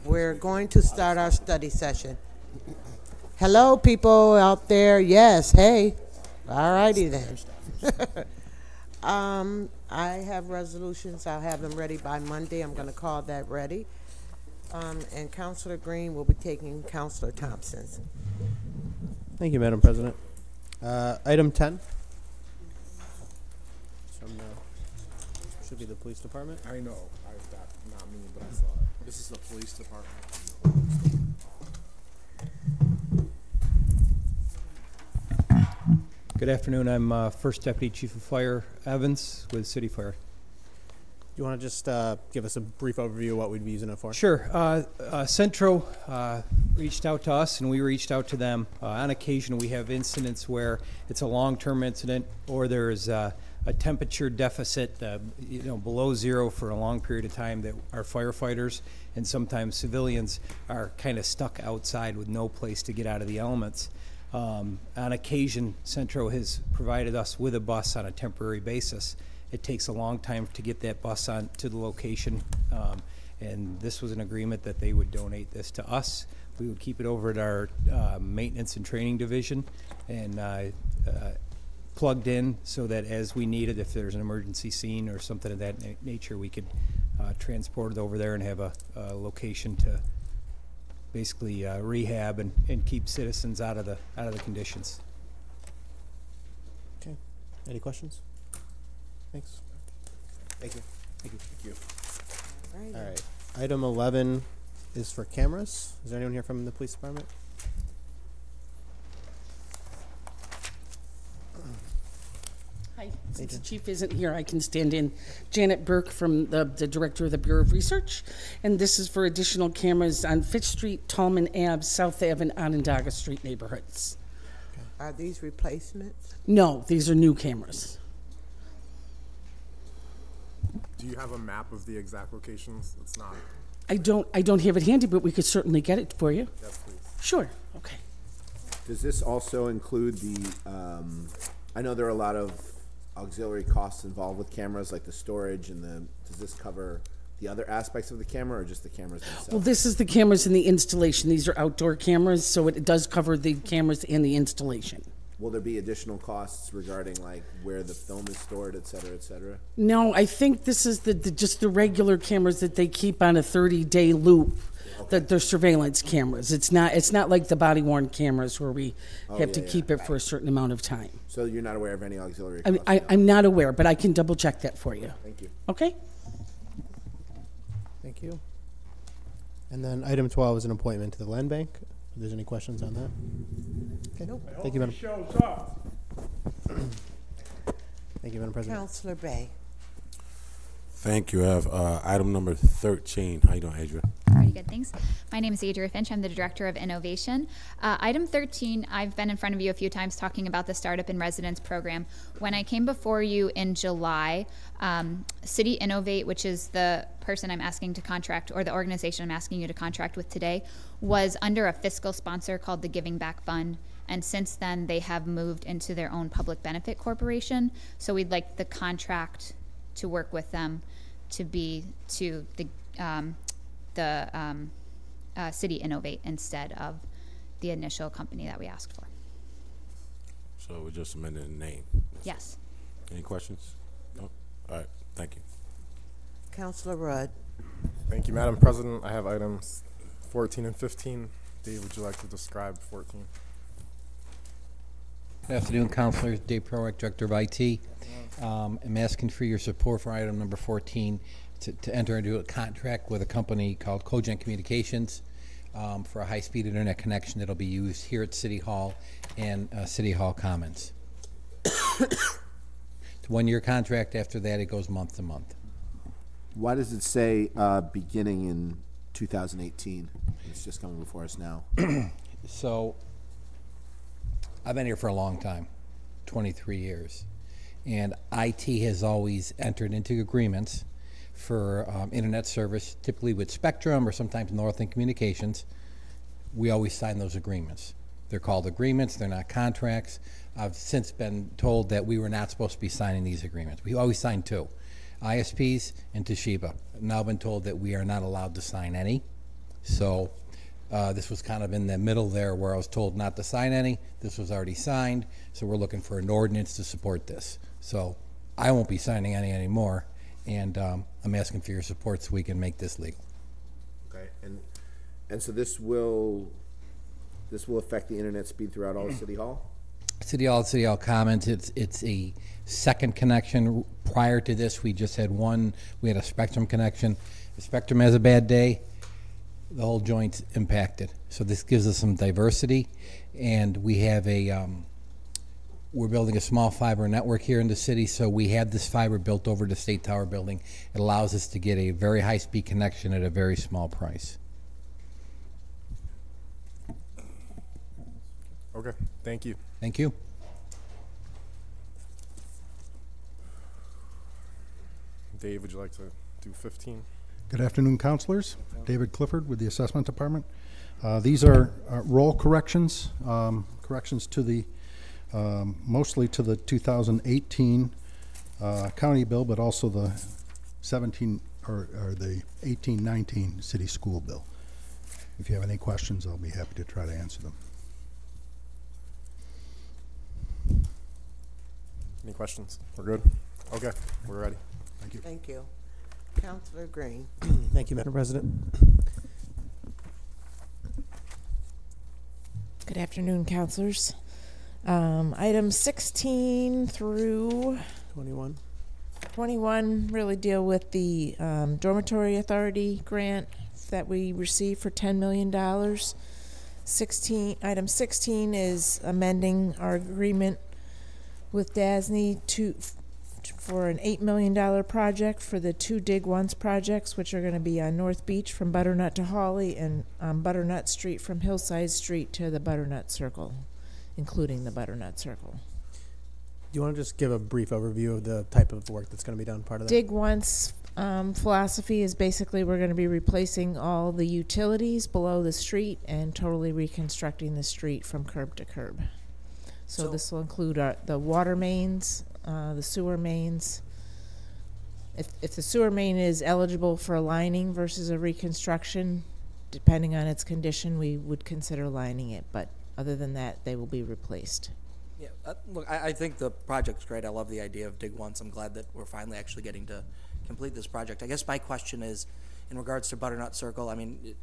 We're going to start our study session. Hello, people out there. Yes, hey. All righty then. I have resolutions. I'll have them ready by Monday. I'm going to call that ready. And Councilor Green will be taking Councilor Thompson's. Thank you, Madam President. Item 10. Should be the police department. I know. Not me, but I saw it. This is the police department. Good afternoon. I'm First Deputy Chief of Fire Evans with City Fire. Do you want to just give us a brief overview of what we'd be using it for? Sure. Centro reached out to us and we reached out to them. On occasion we have incidents where it's a long-term incident or there's a temperature deficit below zero for a long period of time that our firefighters and sometimes civilians are kind of stuck outside with no place to get out of the elements. On occasion, Centro has provided us with a bus on a temporary basis. It takes a long time to get that bus on to the location, and this was an agreement that they would donate this to us. We would keep it over at our maintenance and training division and plugged in so that as we need it, if there's an emergency scene or something of that nature, we could transport it over there and have a location to basically rehab and keep citizens out of the conditions. Okay. Any questions? Thanks. Thank you. Thank you. Thank you. All right. Item 11 is for cameras. Is there anyone here from the police department? Hi. Since the chief isn't here, I can stand in. Janet Burke from the director of the Bureau of Research, and this is for additional cameras on Fitch Street, Tallman Ave, South Ave, and Onondaga Street neighborhoods. Okay. Are these replacements? No, these are new cameras. Do you have a map of the exact locations? It's not. I don't have it handy, but we could certainly get it for you. Yes, please. Sure. Okay. Does this also include the, I know there are a lot of auxiliary costs involved with cameras, like the storage and does this cover the other aspects of the camera or just the cameras themselves? Well, this is the cameras and the installation. These are outdoor cameras, so it does cover the cameras and the installation. Will there be additional costs regarding like where the film is stored, et cetera, et cetera? No, I think this is just the regular cameras that they keep on a 30-day loop. Okay. That they're surveillance cameras. It's not like the body-worn cameras where we have to keep it for a certain amount of time. So you're not aware of any auxiliary costs? I'm not aware, but I can double check that for you. Thank you. Okay. Thank you. And then item 12 is an appointment to the land bank. If there's any questions on that? Okay. Nope. Thank you, Madam. Shows up. Thank you, Madam President. Councilor Bay. Thank you. I have item number 13. How you doing, Adria? Pretty good, thanks. My name is Adria Finch. I'm the Director of Innovation. Item 13, I've been in front of you a few times talking about the Startup in Residence program. When I came before you in July, City Innovate, which is the person I'm asking to contract, or the organization I'm asking you to contract with today, was under a fiscal sponsor called the Giving Back Fund. And since then, they have moved into their own public benefit corporation. So we'd like the contract to work with them to be to the City Innovate instead of the initial company that we asked for. So we're just amending the name? Yes. Any questions? No? All right. Thank you. Councilor Rudd. Thank you, Madam President. I have items 14 and 15. Dave, would you like to describe 14? Good afternoon, Councilors. Dave Prorick, Director of IT. I'm asking for your support for item number 14 to enter into a contract with a company called Cogent Communications for a high-speed internet connection that will be used here at City Hall and City Hall Commons. It's a one-year contract. After that, it goes month to month. Why does it say beginning in 2018? It's just coming before us now. So I've been here for a long time, 23 years. And IT has always entered into agreements for internet service, typically with Spectrum or sometimes Northern Communications. We always sign those agreements. They're called agreements, they're not contracts. I've since been told that we were not supposed to be signing these agreements. We always sign two, ISPs and Toshiba. I've now been told that we are not allowed to sign any. So this was kind of in the middle there where I was told not to sign any. This was already signed, so we're looking for an ordinance to support this. So I won't be signing any anymore, and I'm asking for your support so we can make this legal. Okay, and so this will affect the internet speed throughout all of City Hall? City Hall Commons, it's a second connection. Prior to this, we just had one. We had a Spectrum connection. If Spectrum has a bad day, the whole joint's impacted. So this gives us some diversity, and we have we're building a small fiber network here in the city, so we have this fiber built over the State Tower building. It allows us to get a very high-speed connection at a very small price. Okay, thank you. Thank you. Dave, would you like to do 15? Good afternoon, councilors. David Clifford with the Assessment Department. These are roll corrections, corrections to the mostly to the 2018 county bill, but also the 17 or the 18-19 city school bill. If you have any questions, I'll be happy to try to answer them. Any questions? We're good? Okay, we're ready. Thank you. Thank you. Councilor Green. Thank you, Madam President. Good afternoon, councilors. Items 16 through 21 really deal with the Dormitory Authority grant that we received for $10 million. Item 16 is amending our agreement with DASNY for an $8 million project for the two Dig Once projects, which are going to be on North Beach from Butternut to Hawley and on Butternut Street from Hillside Street to the Butternut Circle, including the Butternut Circle. Do you want to just give a brief overview of the type of work that's going to be done part of that? Dig Once philosophy is basically we're going to be replacing all the utilities below the street and totally reconstructing the street from curb to curb. So this will include the water mains, the sewer mains. If the sewer main is eligible for a lining versus a reconstruction, depending on its condition, we would consider lining it. But other than that, they will be replaced. Yeah, look, I think the project's great. I love the idea of Dig Once. I'm glad that we're finally actually getting to complete this project. I guess my question is, in regards to Butternut Circle, I mean,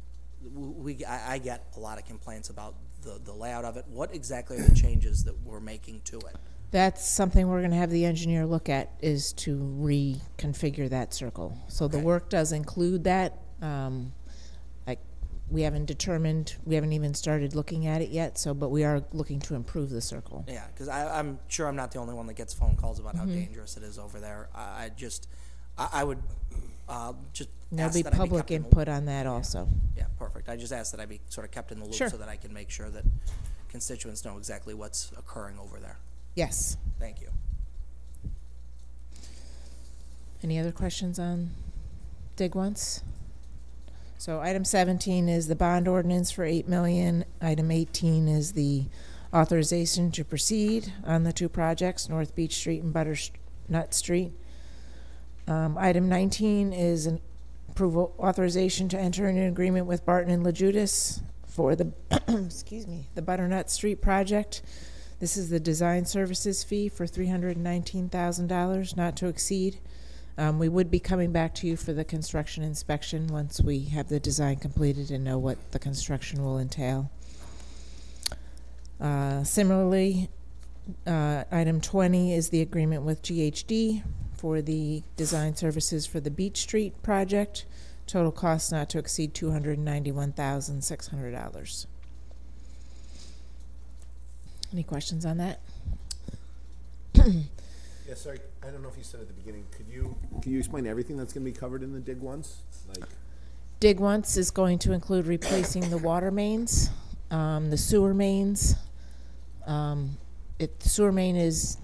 I get a lot of complaints about the layout of it. What exactly are the changes that we're making to it? That's something we're going to have the engineer look at, is to reconfigure that circle. So the work does include that. We haven't determined, we haven't even started looking at it yet, but we are looking to improve the circle. Yeah, because I'm sure I'm not the only one that gets phone calls about how dangerous it is over there. I would just There'll be that public I be input on that also. Yeah, perfect. I just ask that I be sort of kept in the loop so that I can make sure that constituents know exactly what's occurring over there. Yes. Thank you. Any other questions on Dig Once? So item 17 is the bond ordinance for $8 million. Item 18 is the authorization to proceed on the two projects, North Beach Street and Butternut Street. Item 19 is an approval authorization to enter into an agreement with Barton and LaJudas for the excuse me, the Butternut Street project. This is the design services fee for $319,000, not to exceed. We would be coming back to you for the construction inspection once we have the design completed and know what the construction will entail. Similarly, item 20 is the agreement with GHD for the design services for the Beach Street project. Total cost not to exceed $291,600. Any questions on that? Yeah, sorry, I don't know if you said at the beginning. Could you explain everything that's going to be covered in the Dig Once? Like, Dig Once is going to include replacing the water mains, the sewer mains. If the sewer main is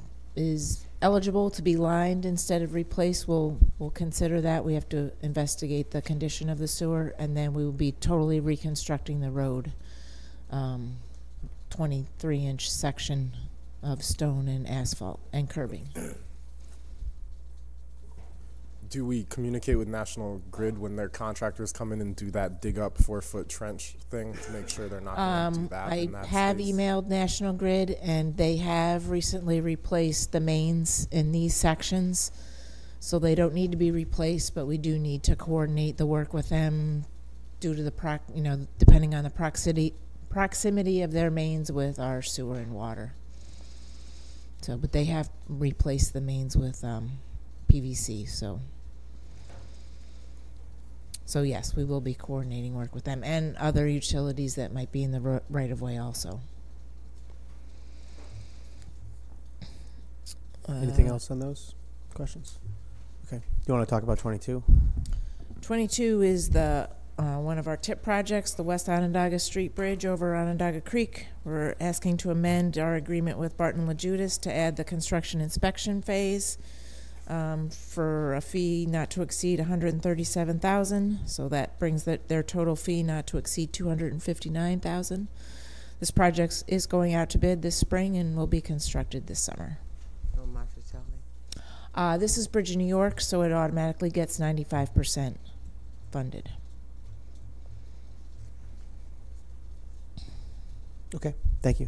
eligible to be lined instead of replaced, we'll consider that. We have to investigate the condition of the sewer, and then we will be totally reconstructing the road, 23-inch section of stone and asphalt and curbing. do we communicate with National Grid when their contractors come in and do that dig up 4-foot trench thing to make sure they're not going to do that in that I have space? emailed National Grid, and they have recently replaced the mains in these sections, so they don't need to be replaced, but we do need to coordinate the work with them due to the depending on the proximity of their mains with our sewer and water. So, but they have replaced the mains with PVC, so yes, we will be coordinating work with them and other utilities that might be in the right of way also. Anything else on those questions? Okay. You want to talk about 22? 22 is the one of our TIP projects, the West Onondaga Street Bridge over Onondaga Creek. We're asking to amend our agreement with Barton LaJudas to add the construction inspection phase for a fee not to exceed $137,000. So that brings their total fee not to exceed $259,000. This project is going out to bid this spring and will be constructed this summer. Oh, Marcia, tell me. This is Bridge of New York, so it automatically gets 95% funded. Okay, thank you.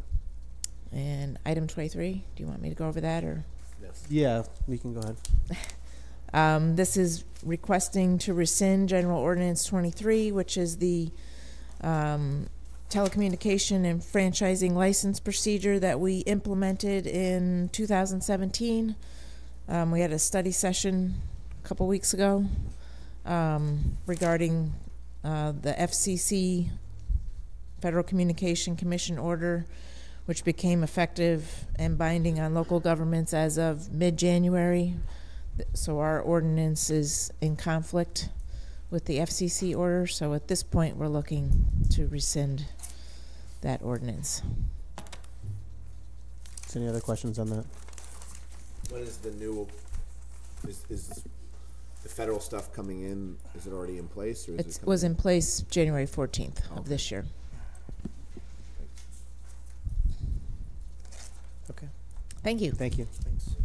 And item 23, do you want me to go over that, or? Yes. Yeah, we can go ahead. This is requesting to rescind General Ordinance 23, which is the telecommunication and franchising license procedure that we implemented in 2017. We had a study session a couple weeks ago regarding the FCC, Federal Communication Commission order, which became effective and binding on local governments as of mid-January. So our ordinance is in conflict with the FCC order. So at this point, we're looking to rescind that ordinance. Any other questions on that? When is the new, is the federal stuff coming in, is it already in place, or is It was in place January 14th of this year. Okay. Thank you. Thank you. Thanks.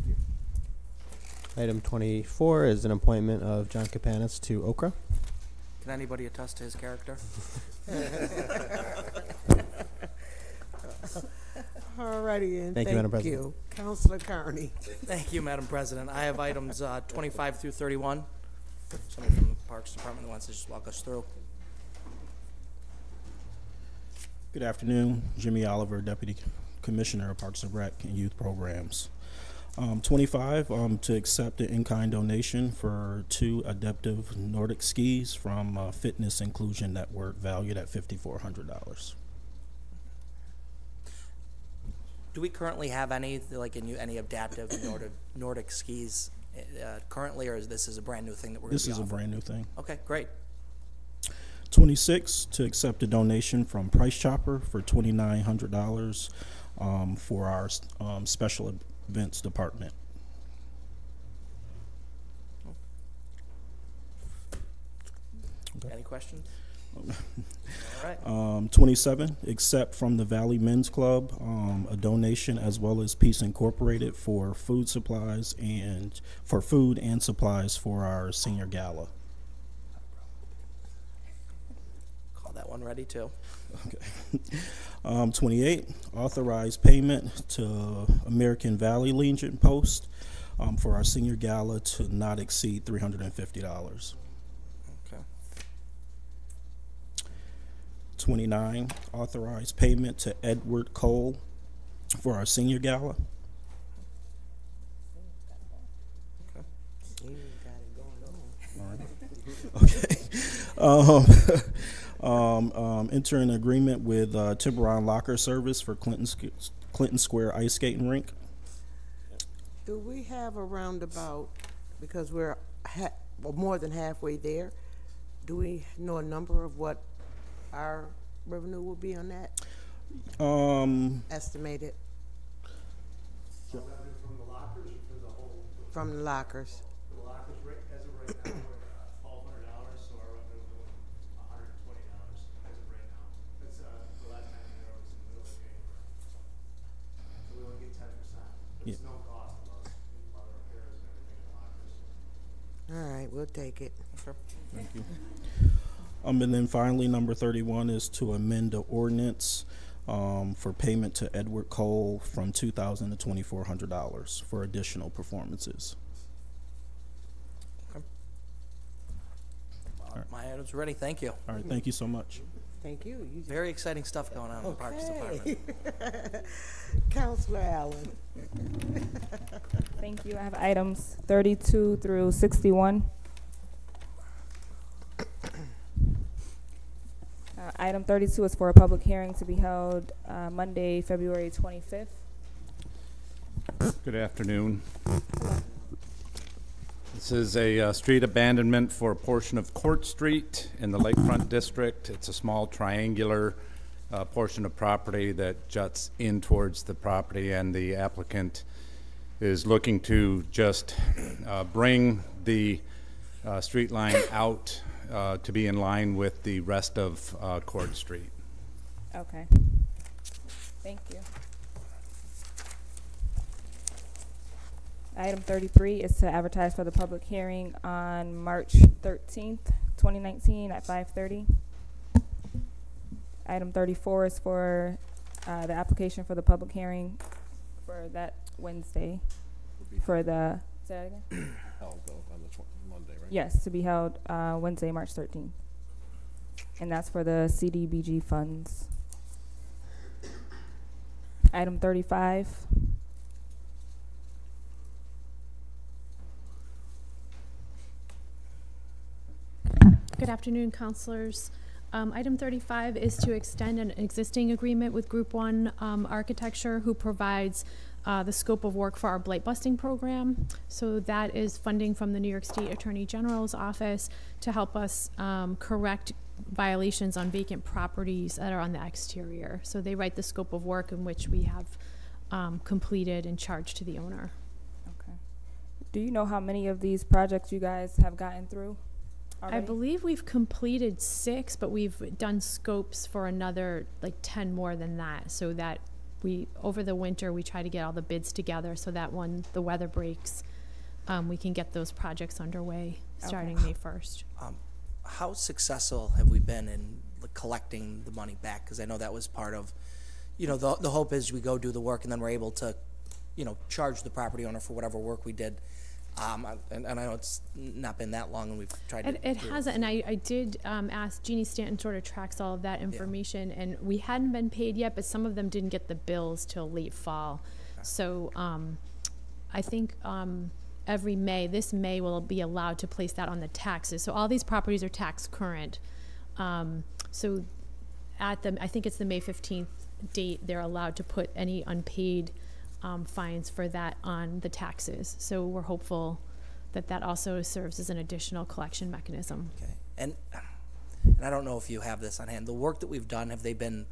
Item 24 is an appointment of John Capanis to Okra. Can anybody attest to his character? All righty, and Thank you, Madam President. you. Councilor Carney. Thank you, Madam President. I have items 25 through 31. Somebody from the Parks Department that wants to just walk us through. Good afternoon, Jimmy Oliver, Deputy Commissioner of Parks and Rec and Youth Programs. 25, to accept an in-kind donation for 2 adaptive Nordic skis from Fitness Inclusion Network, valued at $5,400. Do we currently have any, like any adaptive Nordic skis currently, or is this a brand new thing that we're going to be offering? This is a brand new thing. Okay, great. 26, to accept a donation from Price Chopper for $2,900 for our special events department. Okay. Any questions? All right. 27, accept from the Valley Men's Club a donation, as well as Peace Incorporated, for food supplies and supplies for our senior gala. Call that one ready too. Okay. 28, authorize payment to American Valley Legion Post for our senior gala to not exceed $350. 29, authorize payment to Edward Cole for our senior gala. All right. Okay. Enter an agreement with Tiburon Locker Service for Clinton Square Ice Skating Rink. Do we have a roundabout, because we're more than halfway there, do we know a number of what our revenue will be on that? Estimated. Revenue from the lockers or for the whole? From the lockers. For the lockers, as of right now, we're at $1,200, so our revenue will be $120 as of right now. That's the last time we were in the middle of January. So we only get 10%. There's no cost of us, a lot of repairs and everything in the lockers. All right, take it. Thank you. And then finally, number 31 is to amend the ordinance for payment to Edward Cole from $2,000 to $2,400 for additional performances. My item's ready. Thank you. All right, thank you so much. Thank you. Very exciting stuff going on in the Parks Department. Councilor Allen. Thank you. I have items 32 through 61. Item 32 is for a public hearing to be held Monday, February 25th. Good afternoon. This is a street abandonment for a portion of Court Street in the Lakefront District. It's a small triangular portion of property that juts in towards the property, and the applicant is looking to just bring the street line out to be in line with the rest of Court Street. Okay. Thank you. Item 33 is to advertise for the public hearing on March 13th, 2019 at 5:30. Item 34 is for the application for the public hearing for that Wednesday for the, say that again? Held on the Monday, right? Yes, to be held Wednesday, March 13th. And that's for the CDBG funds. Item 35. Good afternoon, councilors. Item 35 is to extend an existing agreement with Group 1 Architecture, who provides the scope of work for our blight busting program. So that is funding from the New York State Attorney General's office to help us correct violations on vacant properties that are on the exterior. So they write the scope of work in which we have completed and charged to the owner. Okay. Do you know how many of these projects you guys have gotten through already? I believe we've completed 6, but we've done scopes for another like 10 more than that, so that we, over the winter, we try to get all the bids together so that when the weather breaks, we can get those projects underway starting May 1st. How successful have we been in collecting the money back? Because I know that was part of, you know, the hope is we go do the work and then we're able to, you know, charge the property owner for whatever work we did. And I know it's not been that long, and we've tried to. It hasn't, and I did ask Jeannie Stanton, sort of tracks all of that information, and we hadn't been paid yet, but some of them didn't get the bills till late fall. Okay. So I think every May, this May, will be allowed to place that on the taxes. So all these properties are tax current. So at the, I think it's the May 15th date, they're allowed to put any unpaid fines for that on the taxes. So we're hopeful that that also serves as an additional collection mechanism. Okay. And I don't know if you have this on hand. The work that we've done, have they been,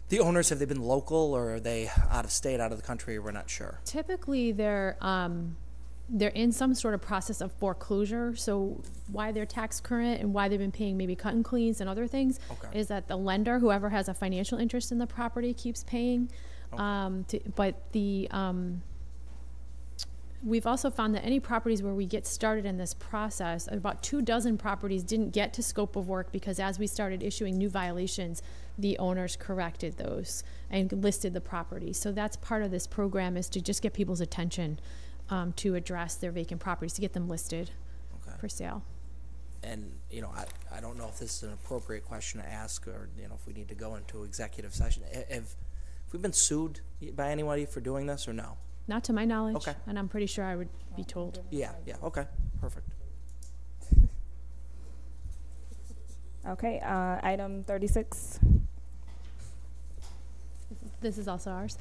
the owners, have they been local, or are they out of state, out of the country? We're not sure. Typically they're in some sort of process of foreclosure. So why they're tax current and why they've been paying maybe cut and cleans and other things is that the lender, whoever has a financial interest in the property, keeps paying. We've also found that any properties where we get started in this process, about 24 properties didn't get to scope of work because as we started issuing new violations, the owners corrected those and listed the property. So that's part of this program, is to just get people's attention to address their vacant properties, to get them listed for sale. And, you know, I don't know if this is an appropriate question to ask, or, you know, if we need to go into executive session. Have we been sued by anybody for doing this, or no? Not to my knowledge. Okay. And I'm pretty sure I would be told. Yeah, okay, perfect. Okay, item 36. This is also ours.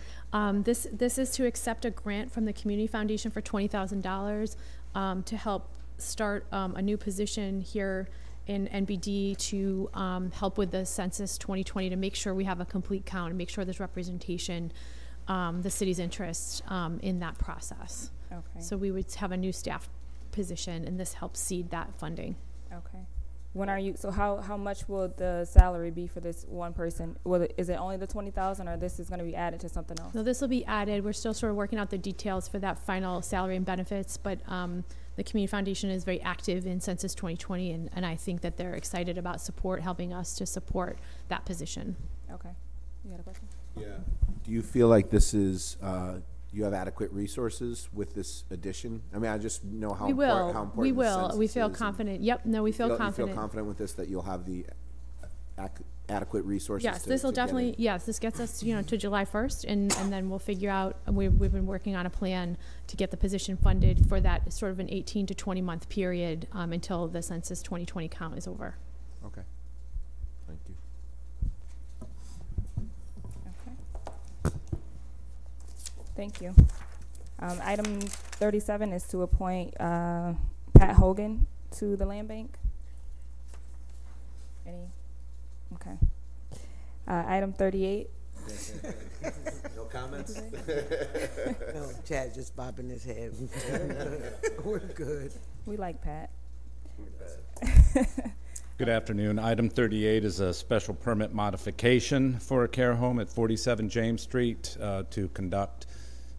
This is to accept a grant from the Community Foundation for $20,000 to help start a new position here in NBD to help with the Census 2020, to make sure we have a complete count and make sure there's representation, the city's interest in that process. Okay. So we would have a new staff position, and this helps seed that funding. Okay. When are you, so how much will the salary be for this one person? Is it only the 20,000, or this is going to be added to something else? No, this will be added. We're still sort of working out the details for that final salary and benefits, but the Community Foundation is very active in Census 2020, and I think that they're excited about helping us to support that position. Okay. You got a question? Yeah. Do you feel like this is, you have adequate resources with this addition? I mean, I just know how important We will. census We feel is, confident. Yep. No, we feel confident. You feel confident with this that you'll have the adequate resources? Yes, to, this will to get definitely. it? Yes, this gets us, to July 1st, and then we'll figure out. We've been working on a plan to get the position funded for that sort of an 18 to 20 month period until the Census 2020 count is over. Okay. Thank you. Thank you. Item 37 is to appoint Pat Hogan to the Land Bank. Any? Okay. Item 38. No comments? No, Chad just bobbing his head. We're good. We like Pat. Good afternoon. Item 38 is a special permit modification for a care home at 47 James Street to conduct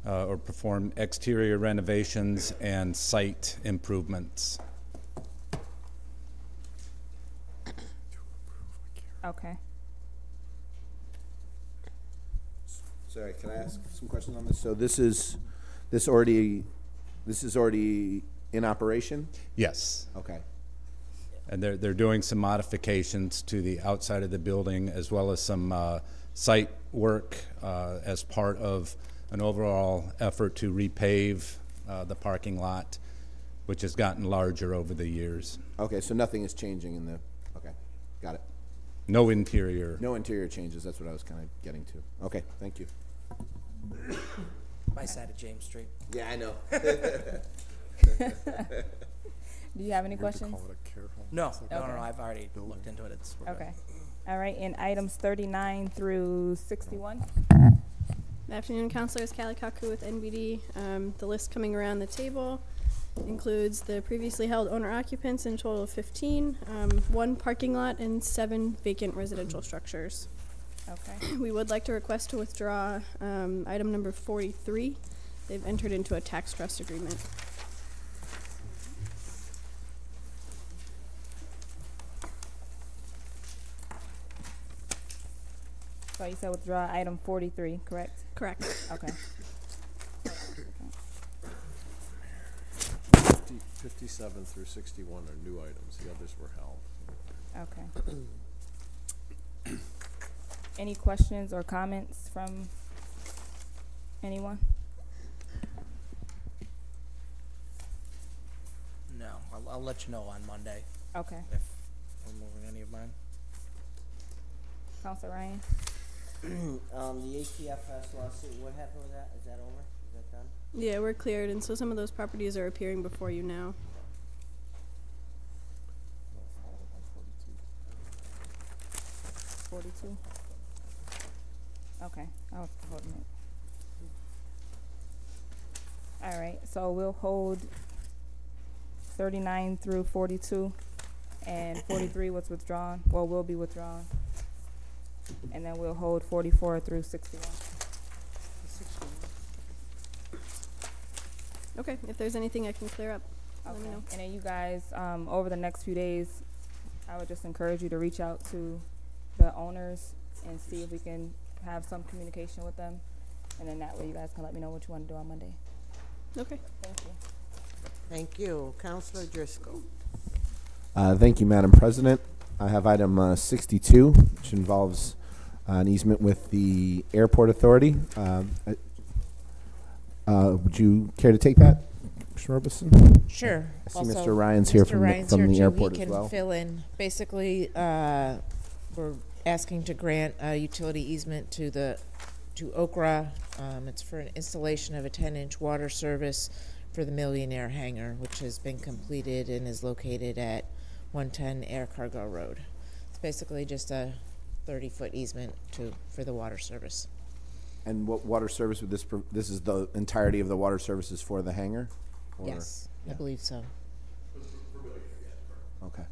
or perform exterior renovations and site improvements. Okay. Sorry, can I ask some questions on this? So this is already in operation? Yes. Okay. And they're doing some modifications to the outside of the building as well as some site work as part of an overall effort to repave the parking lot, which has gotten larger over the years. Okay, so nothing is changing in the, okay, got it. No interior. No interior changes, that's what I was kind of getting to. Okay, thank you. My side of James Street. Yeah, I know. Do you have any questions? No, I've already looked into it. We're okay. All right, and items 39 through 61. Good afternoon, Councilors. Callie Kaku with NBD. The list coming around the table includes the previously held owner occupants in total of 15, 1 parking lot, and 7 vacant residential structures. Okay. We would like to request to withdraw item number 43. They've entered into a tax trust agreement. So you said withdraw item 43, correct? Correct. Okay. 57 through 61 are new items. The others were held. Okay. Any questions or comments from anyone? No, I'll let you know on Monday. Okay. If we're moving any of mine. Councilor Ryan? The ATFS lawsuit, what happened with that? Is that over? Is that done? Yeah, we're cleared, and so some of those properties are appearing before you now. 42. Okay, I'll hold a minute. All right, so we'll hold 39 through 42, and 43 was withdrawn, or will be withdrawn. And then we'll hold 44 through 61. Okay, if there's anything I can clear up, let me know. And then you guys, over the next few days, I would just encourage you to reach out to the owners and see if we can have some communication with them. And then that way you guys can let me know what you want to do on Monday. Okay. Thank you. Thank you. Councilor Driscoll. Thank you, Madam President. I have item 62, which involves an easement with the Airport Authority. Would you care to take that, Mr. Robeson? Sure. I see Also, Mr. Ryan's here from the airport he as can well. fill in. Basically, we're asking to grant a utility easement to Okra. It's for an installation of a 10-inch water service for the Millionaire Hangar, which has been completed and is located at 110 Air Cargo Road. It's basically just a 30-foot easement for the water service. And what water service would this? This is the entirety of the water services for the hangar? Or? Yes, I believe so. Okay.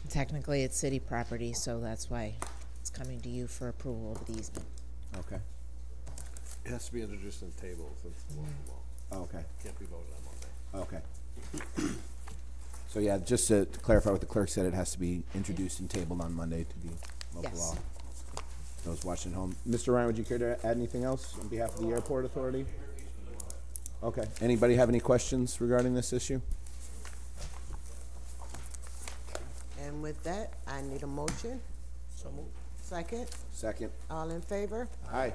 Technically, it's city property, so that's why it's coming to you for approval of the easement. Okay. It has to be introduced in the table. So it's Oh, okay. Can't be voted on Monday. Okay. So yeah, just to clarify what the clerk said, it has to be introduced and tabled on Monday to be local Yes. law. Those watching at home. Mr. Ryan, would you care to add anything else on behalf of the airport authority? Okay. Anybody have any questions regarding this issue? And with that, I need a motion. So moved. Second? Second. All in favor? Aye.